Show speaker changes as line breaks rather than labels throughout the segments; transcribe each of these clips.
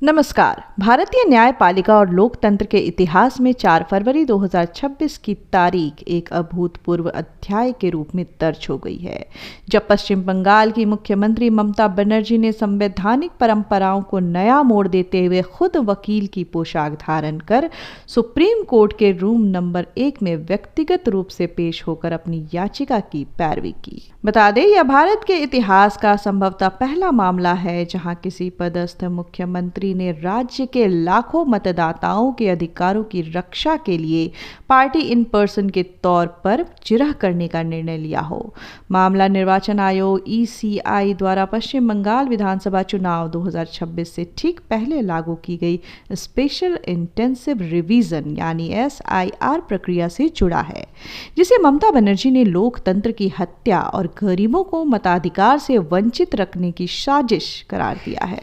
नमस्कार। भारतीय न्यायपालिका और लोकतंत्र के इतिहास में 4 फरवरी 2026 की तारीख एक अभूतपूर्व अध्याय के रूप में दर्ज हो गई है, जब पश्चिम बंगाल की मुख्यमंत्री ममता बनर्जी ने संवैधानिक परंपराओं को नया मोड़ देते हुए खुद वकील की पोशाक धारण कर सुप्रीम कोर्ट के रूम नंबर 1 में व्यक्तिगत रूप से पेश होकर अपनी याचिका की पैरवी की। बता दें, यह भारत के इतिहास का संभवतः पहला मामला है जहां किसी पदस्थ मुख्यमंत्री ने राज्य के लाखों मतदाताओं के अधिकारों की रक्षा के लिए पार्टी इन पर्सन के तौर पर जिरह करने का निर्णय लिया हो। मामला निर्वाचन आयोग (ECI) द्वारा पश्चिम बंगाल विधानसभा चुनाव 2026 से ठीक पहले लागू की गई स्पेशल इंटेंसिव रिवीजन यानी SIR प्रक्रिया से जुड़ा है, जिसे ममता बनर्जी ने लोकतंत्र की हत्या और गरीबों को मताधिकार से वंचित रखने की साजिश करार दिया है।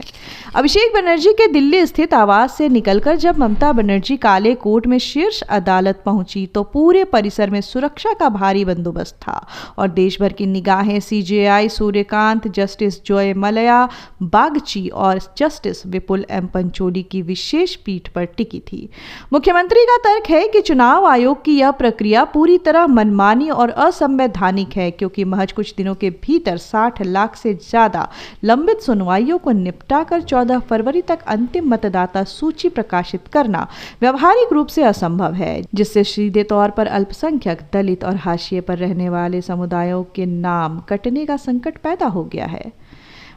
अभिषेक बनर्जी के दिल्ली स्थित आवास से निकलकर जब ममता बनर्जी काले कोर्ट में शीर्ष अदालत पहुंची तो पूरे परिसर में सुरक्षा का भारी बंदोबस्त था और देश भर की निगाहें CJI सूर्यकांत, जस्टिस जॉय मलया बागची और जस्टिस विपुल M पंचोली की विशेष पीठ पर टिकी थी। मुख्यमंत्री का तर्क है कि चुनाव आयोग की यह प्रक्रिया पूरी तरह मनमानी और असंवैधानिक है, क्योंकि महज कुछ दिनों के भीतर 60 लाख से ज्यादा लंबित सुनवाइयों को निपटाकर 14 फरवरी तक अंतिम मतदाता सूची प्रकाशित करना व्यवहारिक रूप से असंभव है, जिससे सीधे तौर पर अल्पसंख्यक, दलित और हाशिए पर रहने वाले समुदायों के नाम कटने का संकट पैदा हो गया है।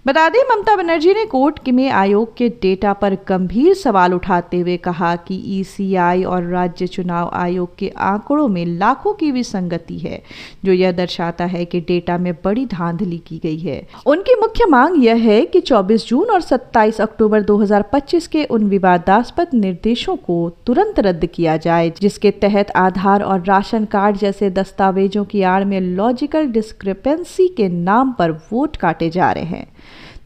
बता दें, ममता बनर्जी ने कोर्ट में आयोग के डेटा पर गंभीर सवाल उठाते हुए कहा कि ECI और राज्य चुनाव आयोग के आंकड़ों में लाखों की विसंगति है, जो यह दर्शाता है कि डेटा में बड़ी धांधली की गई है। उनकी मुख्य मांग यह है कि 24 जून और 27 अक्टूबर 2025 के उन विवादास्पद निर्देशों को तुरंत रद्द किया जाए, जिसके तहत आधार और राशन कार्ड जैसे दस्तावेजों की आड़ में लॉजिकल डिस्क्रिपेंसी के नाम पर वोट काटे जा रहे हैं।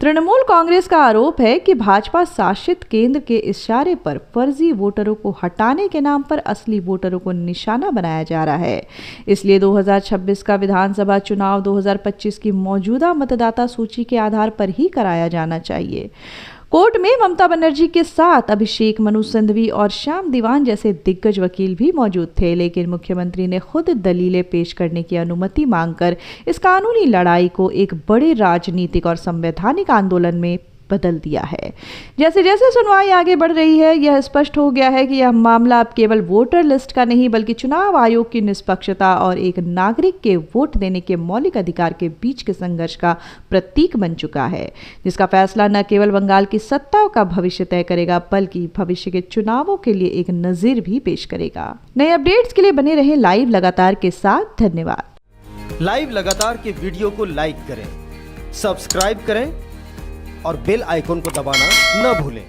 तृणमूल कांग्रेस का आरोप है कि भाजपा शासित केंद्र के इशारे पर फर्जी वोटरों को हटाने के नाम पर असली वोटरों को निशाना बनाया जा रहा है। इसलिए 2026 का विधानसभा चुनाव 2025 की मौजूदा मतदाता सूची के आधार पर ही कराया जाना चाहिए। कोर्ट में ममता बनर्जी के साथ अभिषेक मनु सिंघवी और श्याम दीवान जैसे दिग्गज वकील भी मौजूद थे, लेकिन मुख्यमंत्री ने खुद दलीलें पेश करने की अनुमति मांगकर इस कानूनी लड़ाई को एक बड़े राजनीतिक और संवैधानिक आंदोलन में बदल दिया है। जैसे जैसे सुनवाई आगे बढ़ रही है, यह स्पष्ट हो गया है कि यह मामला अब केवल वोटर लिस्ट का नहीं, बल्कि चुनाव आयोग की निष्पक्षता और एक नागरिक के वोट देने के मौलिक अधिकार के बीच के संघर्ष का प्रतीक बन चुका है, जिसका फैसला न केवल बंगाल की सत्ता का भविष्य तय करेगा, बल्कि भविष्य के चुनावों के लिए एक नजीर भी पेश करेगा। नए अपडेट्स के लिए बने रहे लाइव लगातार के साथ। धन्यवाद।
लाइव लगातार के वीडियो को लाइक करें, सब्सक्राइब करें और बेल आइकॉन को दबाना न भूलें।